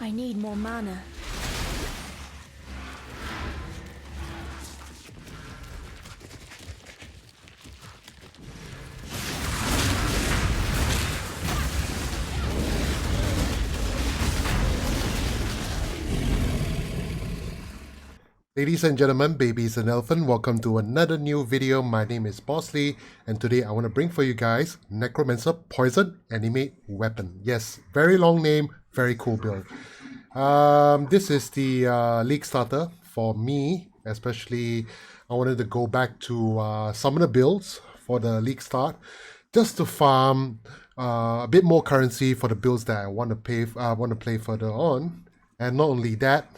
I need more mana. Ladies and gentlemen, babies and elephant, welcome to another new video. My name is Bosley, and today I want to bring for you guys Necromancer Poison Animate Weapon. Yes, very long name, very cool build. This is the league starter for me, especially I wanted to go back to summoner builds for the league start, just to farm a bit more currency for the builds that I want to play further on. And not only that,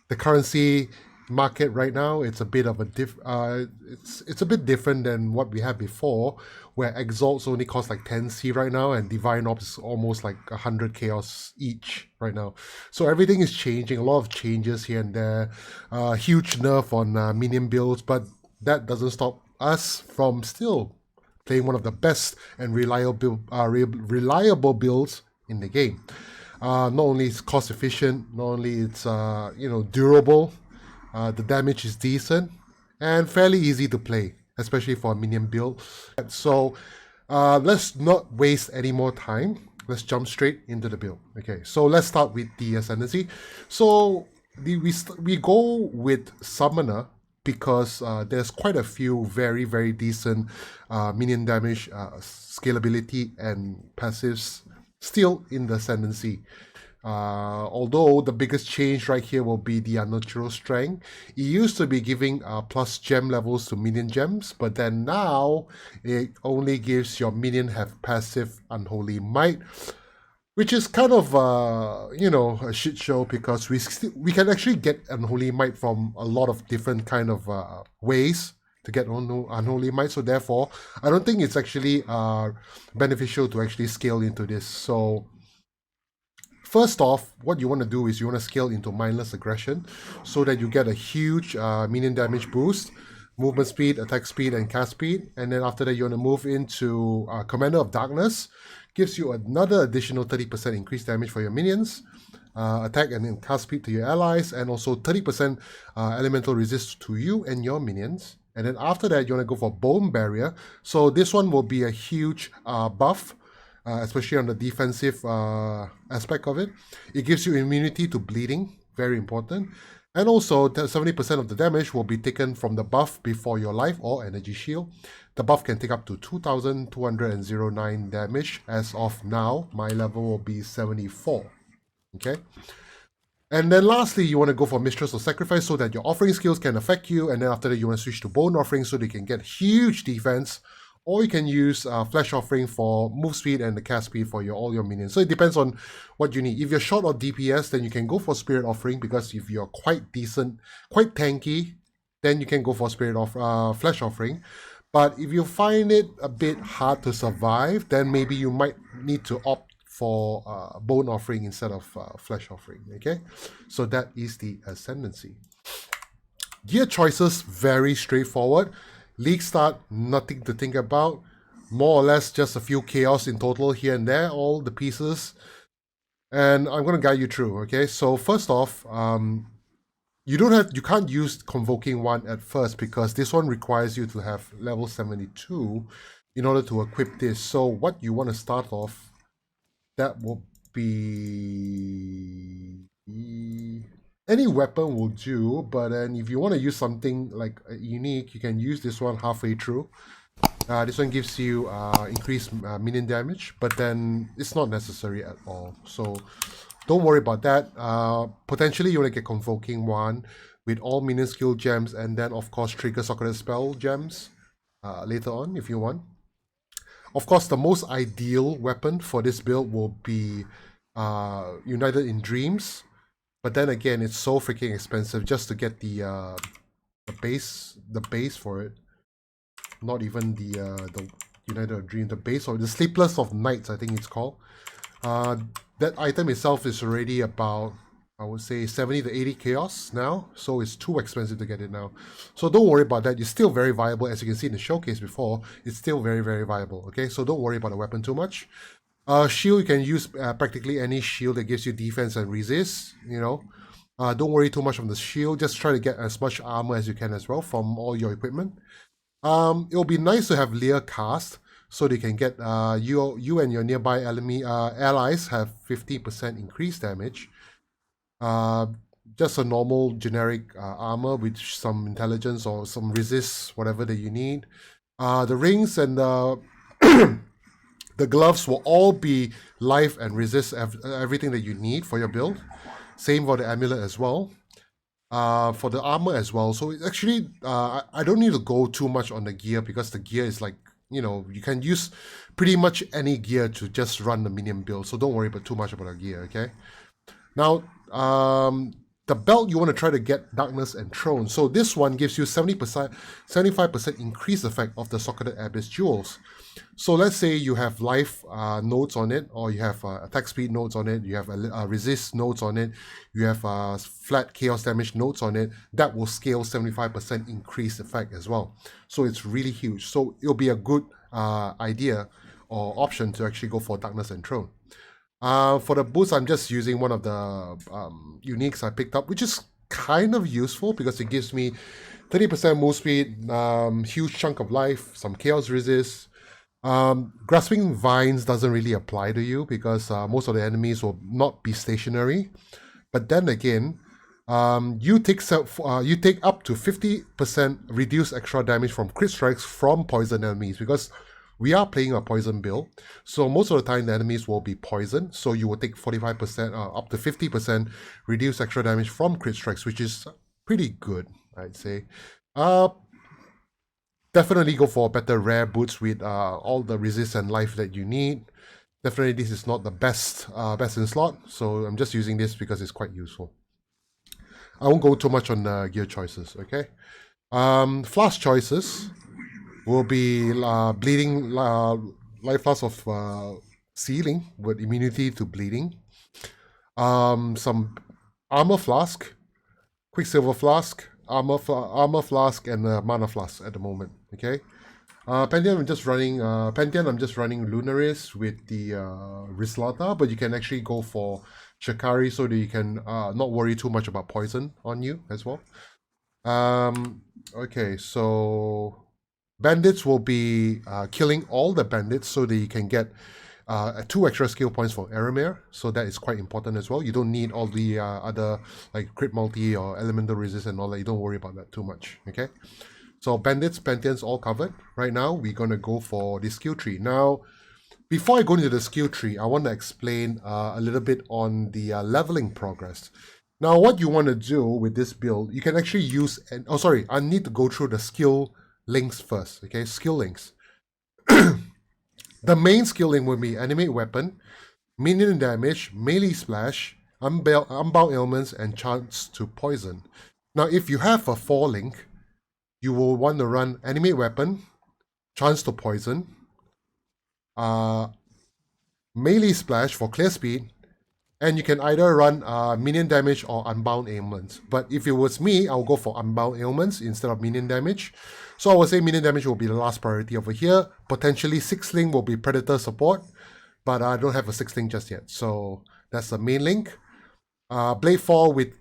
the currency market right now, it's a bit of a it's a bit different than what we had before, where exalts only cost like 10C right now and divine ops is almost like 100 chaos each right now. So everything is changing, a lot of changes here and there, huge nerf on minion builds, but that doesn't stop us from still playing one of the best and reliable builds in the game. Not only it's cost efficient, not only it's durable, the damage is decent and fairly easy to play, especially for a minion build. So let's not waste any more time. Let's jump straight into the build. Okay, so let's start with the Ascendancy. So we go with Summoner because there's quite a few very decent minion damage, scalability and passives still in the Ascendancy. Although the biggest change right here will be the unnatural strength. It used to be giving plus gem levels to minion gems, but then now it only gives your minion have passive unholy might, which is kind of a shit show because we can actually get unholy might from a lot of different kind of ways to get unholy might. So therefore, I don't think it's actually beneficial to actually scale into this. So first off, what you want to do is you want to scale into Mindless Aggression so that you get a huge minion damage boost, movement speed, attack speed, and cast speed. And then after that, you want to move into Commander of Darkness. Gives you another additional 30% increased damage for your minions, attack and then cast speed to your allies, and also 30% elemental resist to you and your minions. And then after that, you want to go for Bone Barrier. So this one will be a huge buff, especially on the defensive aspect of it. It gives you immunity to bleeding, very important. And also 70% of the damage will be taken from the buff before your life or energy shield. The buff can take up to 2,209 damage. As of now, my level will be 74. Okay. And then lastly, you want to go for Mistress of Sacrifice so that your offering skills can affect you. And then after that, you want to switch to Bone Offering so they can get huge defense. Or you can use Flesh Offering for move speed and the cast speed for all your minions. So it depends on what you need. If you're short on DPS, then you can go for Spirit Offering, because if you're quite decent, quite tanky, then you can go for Flesh Offering. But if you find it a bit hard to survive, then maybe you might need to opt for Bone Offering instead of Flesh Offering. Okay, so that is the Ascendancy. Gear choices, very straightforward. League start, nothing to think about. More or less just a few chaos in total here and there, all the pieces. And I'm going to guide you through, okay? So first off, you can't use Convoking one at first because this one requires you to have level 72 in order to equip this. So what you want to start off, that will be any weapon will do, but then if you want to use something like unique, you can use this one halfway through. This one gives you increased minion damage, but then it's not necessary at all. So don't worry about that. Potentially you want to get Convoking one with all minion skill gems, and then of course trigger Socrates spell gems later on if you want. Of course, the most ideal weapon for this build will be United in Dreams. But then again, it's so freaking expensive just to get the base for it. Not even the United of Dreams, the base, or the Sleepless of Nights, I think it's called. That item itself is already about, I would say, 70 to 80 chaos now, so it's too expensive to get it now. So don't worry about that. It's still very viable, as you can see in the showcase before. It's still very viable. Okay, so don't worry about the weapon too much. Shield, you can use practically any shield that gives you defense and resist, you know. Don't worry too much on the shield. Just try to get as much armor as you can as well from all your equipment. It'll be nice to have Lear cast so they can get you and your nearby allies have 50% increased damage. Just a normal generic armor with some intelligence or some resist, whatever that you need. The rings and the the gloves will all be life and resist everything that you need for your build. Same for the amulet as well. For the armor as well. So it's actually, I don't need to go too much on the gear because the gear is like, you know, you can use pretty much any gear to just run the minion build. So don't worry about too much about the gear, okay? Now, the belt, you want to try to get Darkness and Throne. So this one gives you 75% increased effect of the Socketed Abyss jewels. So let's say you have life nodes on it, or you have attack speed nodes on it, you have resist nodes on it, you have flat chaos damage nodes on it, that will scale 75% increased effect as well. So it's really huge. So it'll be a good idea or option to actually go for Darkness and Throne. For the boost, I'm just using one of the uniques I picked up, which is kind of useful because it gives me 30% move speed, huge chunk of life, some chaos resist. Grasping Vines doesn't really apply to you because most of the enemies will not be stationary. But then again, you take up to 50% reduced extra damage from crit strikes from poison enemies because we are playing a poison build, so most of the time the enemies will be poisoned, so you will take 45%, up to 50% reduced extra damage from crit strikes, which is pretty good, I'd say. Definitely go for better rare boots with all the resist and life that you need. Definitely this is not the best in slot, so I'm just using this because it's quite useful. I won't go too much on gear choices, okay? Flask choices will be bleeding life flask of sealing with immunity to bleeding. Some armor flask, quicksilver flask, armor flask, and mana flask at the moment. Okay. Pantheon, I'm just running Lunaris with the Rislata, but you can actually go for Shakari so that you can not worry too much about poison on you as well. Okay, so Bandits will be killing all the bandits so that you can get 2 extra skill points for Aramir. So that is quite important as well. You don't need all the other like crit multi or elemental resist and all that. You don't worry about that too much. Okay. So Bandits, Pantheons all covered. Right now we're gonna go for the skill tree. Now, before I go into the skill tree, I want to explain a little bit on the leveling progress. Now, what you want to do with this build, you can actually use. I need to go through the skill links first. Okay, skill links. The main skill link will be Animate Weapon, Minion Damage, Melee Splash, Unbound Ailments, and Chance to Poison. Now, if you have a 4 link, you will want to run Animate Weapon, Chance to Poison, Melee Splash for clear speed, and you can either run Minion Damage or Unbound Ailments. But if it was me, I'll go for Unbound Ailments instead of Minion Damage. So I would say Minion Damage will be the last priority over here. Potentially 6 link will be Predator support, but I don't have a 6 link just yet. So that's the main link. Blade Fall with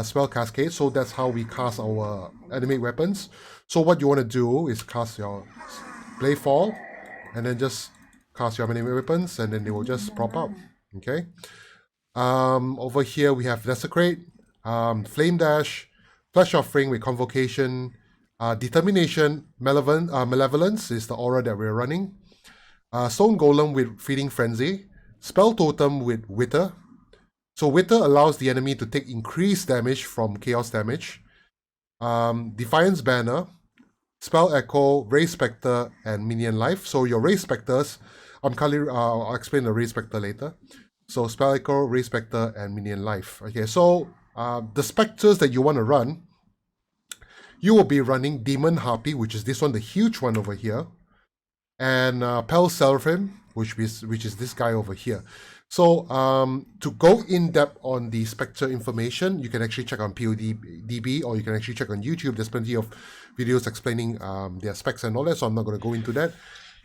Spell Cascade, so that's how we cast our Animate Weapons. So what you want to do is cast your Blade Fall, and then just cast your Animate Weapons, and then they will just prop up. Okay. Over here we have Desecrate, Flame Dash, Flash Offering with Convocation, Determination, Malevolence is the aura that we're running, Stone Golem with Feeding Frenzy, Spell Totem with Wither. So Wither allows the enemy to take increased damage from chaos damage, Defiance Banner, Spell Echo, Ray Spectre, and Minion Life. So your Ray Spectres, I'll explain the Ray Spectre later. So Spell Echo, Ray Spectre, and Minion Life. Okay, so the Spectres that you want to run, you will be running Demon Harpy, which is this one, the huge one over here, and Pel Seraphim, which is this guy over here. So to go in depth on the Spectre information, you can actually check on PoE DB, or you can actually check on YouTube. There's plenty of videos explaining their specs and all that, so I'm not going to go into that.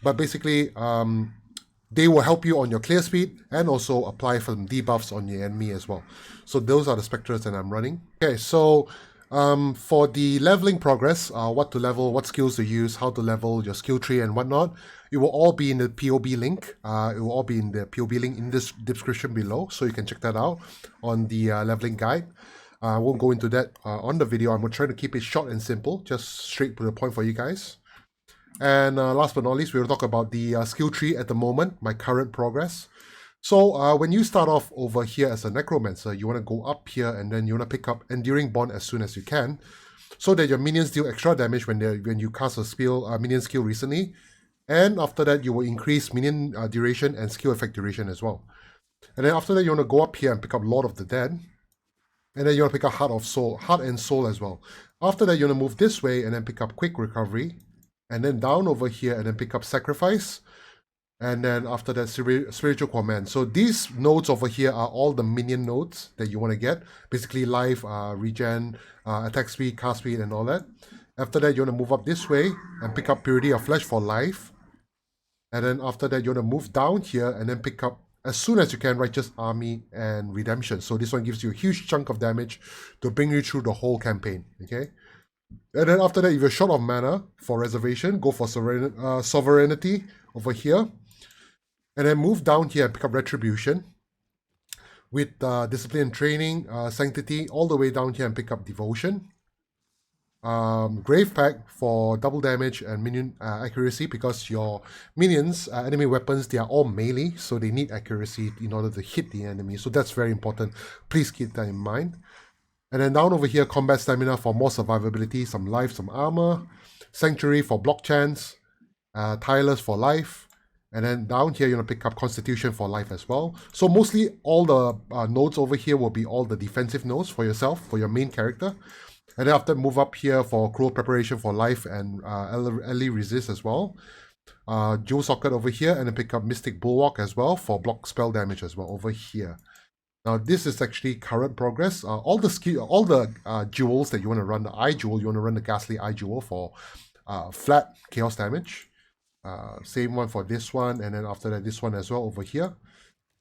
But basically, they will help you on your clear speed and also apply some debuffs on your enemy as well. So those are the spectres that I'm running. Okay, so for the leveling progress, what to level, what skills to use, how to level, your skill tree and whatnot, it will all be in the PoB link. It will all be in the PoB link in this description below, so you can check that out on the leveling guide. I won't go into that on the video. I'm going to try to keep it short and simple, just straight to the point for you guys. And last but not least, we'll talk about the skill tree at the moment, my current progress. So when you start off over here as a Necromancer, you want to go up here and then you want to pick up Enduring Bond as soon as you can, so that your minions deal extra damage when you cast a minion skill recently. And after that, you will increase minion duration and skill effect duration as well. And then after that, you want to go up here and pick up Lord of the Dead. And then you want to pick up Heart and Soul as well. After that, you want to move this way and then pick up Quick Recovery. And then down over here and then pick up Sacrifice. And then after that, Spiritual Command. So these nodes over here are all the minion nodes that you want to get. Basically life, regen, attack speed, cast speed, and all that. After that, you want to move up this way and pick up Purity of Flesh for life. And then after that, you want to move down here and then pick up, as soon as you can, Righteous Army and Redemption. So this one gives you a huge chunk of damage to bring you through the whole campaign, okay? And then after that, if you're short of mana for Reservation, go for Sovereignty over here. And then move down here and pick up Retribution. With Discipline and Training, Sanctity, all the way down here and pick up Devotion. Grave Pact for double damage and minion accuracy, because your minions, enemy weapons, they are all melee, so they need accuracy in order to hit the enemy. So that's very important. Please keep that in mind. And then down over here, Combat Stamina for more survivability, some life, some armor, Sanctuary for block chance, Tireless for life, and then down here, you're going to pick up Constitution for life as well. So mostly all the nodes over here will be all the defensive nodes for yourself, for your main character. And then after, move up here for Cruel Preparation for life and Early Resist as well. Jewel Socket over here, and then pick up Mystic Bulwark as well for block spell damage as well over here. Now this is actually current progress. All the jewels that you want to run, the Eye Jewel, you want to run the Ghastly Eye Jewel for flat chaos damage. Same one for this one, and then after that, this one as well over here.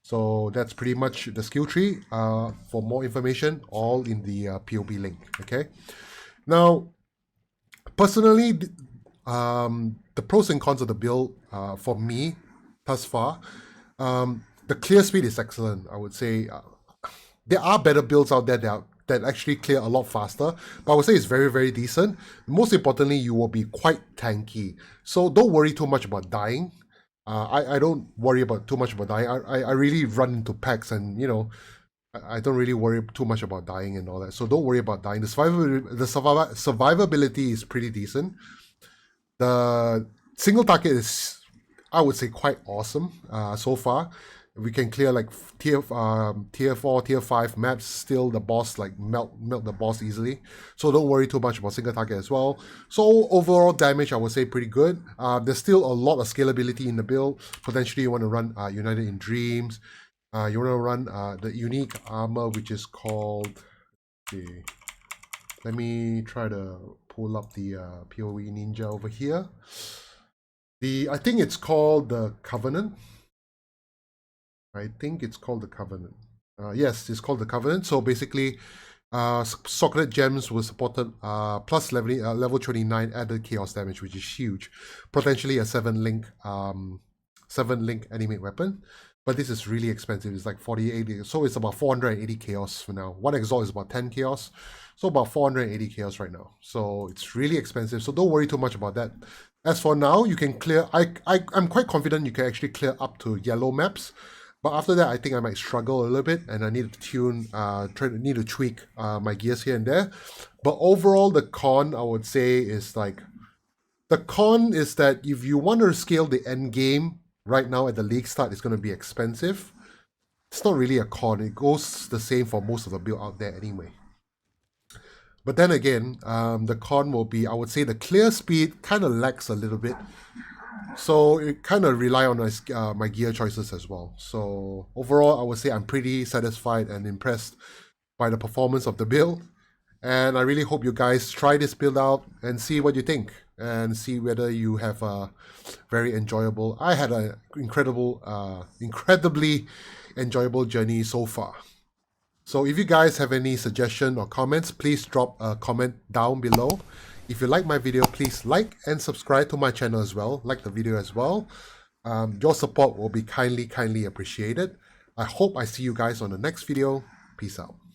So that's pretty much the skill tree. For more information, all in the PoB link. Okay. Now, personally, the pros and cons of the build for me thus far, the clear speed is excellent. I would say there are better builds out there that actually clear a lot faster, but I would say it's very, very decent. Most importantly, you will be quite tanky. So don't worry too much about dying. I don't worry about too much about dying. I really run into packs, and you know, I don't really worry too much about dying and all that. So don't worry about dying. The survivability is pretty decent. The single target is, I would say, quite awesome so far. We can clear like tier 4, tier 5 maps. Still, the boss like melt the boss easily. So don't worry too much about single target as well. So overall damage, I would say pretty good. There's still a lot of scalability in the build. Potentially, you want to run United in Dreams. You want to run the unique armor, which is called. Okay, let me try to pull up the PoE Ninja over here. I think it's called the Covenant. I think it's called the Covenant. Yes, it's called the Covenant. So basically, Socketed Gems was supported plus level 29 added chaos damage, which is huge. Potentially a 7-link Animate Weapon. But this is really expensive. It's like 48. So it's about 480 chaos for now. One Exalt is about 10 chaos. So about 480 chaos right now. So it's really expensive. So don't worry too much about that. As for now, you can clear. I'm quite confident you can actually clear up to yellow maps. But after that, I think I might struggle a little bit, and I need to tune, need to tweak my gears here and there. But overall, the con, I would say, is like, the con is that if you want to scale the end game right now at the league start, it's going to be expensive. It's not really a con. It goes the same for most of the build out there anyway. But then again, the con will be, I would say, the clear speed kind of lacks a little bit. So it kind of rely on my gear choices as well. So overall, I would say I'm pretty satisfied and impressed by the performance of the build. And I really hope you guys try this build out and see what you think. and see whether you have a very enjoyable. I had an incredibly enjoyable journey so far. So if you guys have any suggestion or comments, please drop a comment down below. If you like my video, please like and subscribe to my channel as well. Like the video as well. Your support will be kindly appreciated. I hope I see you guys on the next video. Peace out.